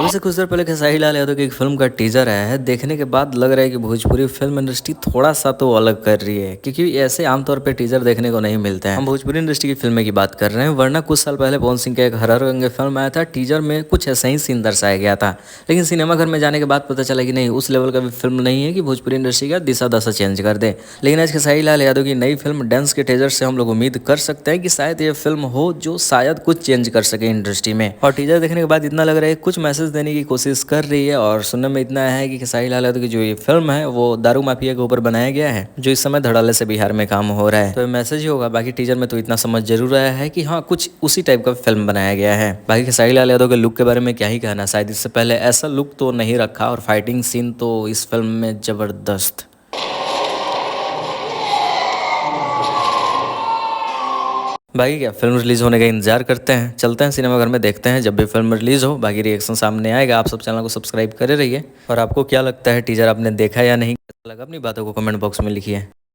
अभी से कुछ देर पहले खेसारी लाल यादव की एक फिल्म का टीजर आया है। देखने के बाद लग रहा है कि भोजपुरी फिल्म इंडस्ट्री थोड़ा सा तो अलग कर रही है, क्योंकि ऐसे आमतौर पे टीजर देखने को नहीं मिलते हैं। हम भोजपुरी इंडस्ट्री की फिल्में की बात कर रहे हैं, वरना कुछ साल पहले पवन सिंह का एक हरर रंग फिल्म आया था। टीजर में कुछ ऐसा ही सीन दर्शाया गया था, लेकिन सिनेमाघर में जाने के बाद पता चला कि नहीं, उस लेवल का भी फिल्म नहीं है कि भोजपुरी इंडस्ट्री का दिशा दशा चेंज कर दे। लेकिन आज खेसारी लाल यादव की नई फिल्म डांस के टीजर से हम लोग उम्मीद कर सकते हैं कि शायद ये फिल्म हो जो शायद कुछ चेंज कर सके इंडस्ट्री में। और टीजर देखने के बाद इतना लग रहा है कुछ मैसेज देने की कोशिश कर रही है। और सुनने में इतना है कि खेसारी लाल यादव की जो ये फिल्म है वो दारू माफिया के ऊपर बनाया गया है, जो इस समय धड़ल्ले से बिहार में काम हो रहा है। तो ये मैसेज ही होगा। बाकी टीजर में तो इतना समझ जरूर आया है कि हाँ, कुछ उसी टाइप का फिल्म बनाया गया है। बाकी खेसारी लाल यादव के लुक के बारे में क्या ही कहना, शायद इससे पहले ऐसा लुक तो नहीं रखा। और फाइटिंग सीन तो इस फिल्म में जबरदस्त। बाकी क्या फिल्म रिलीज होने का इंतजार करते हैं, चलते हैं सिनेमाघर में, देखते हैं जब भी फिल्म रिलीज हो। बाकी रिएक्शन सामने आएगा। आप सब चैनल को सब्सक्राइब करे रहिए। और आपको क्या लगता है, टीजर आपने देखा या नहीं, कैसा लगा, अपनी बातों को कमेंट बॉक्स में लिखिए।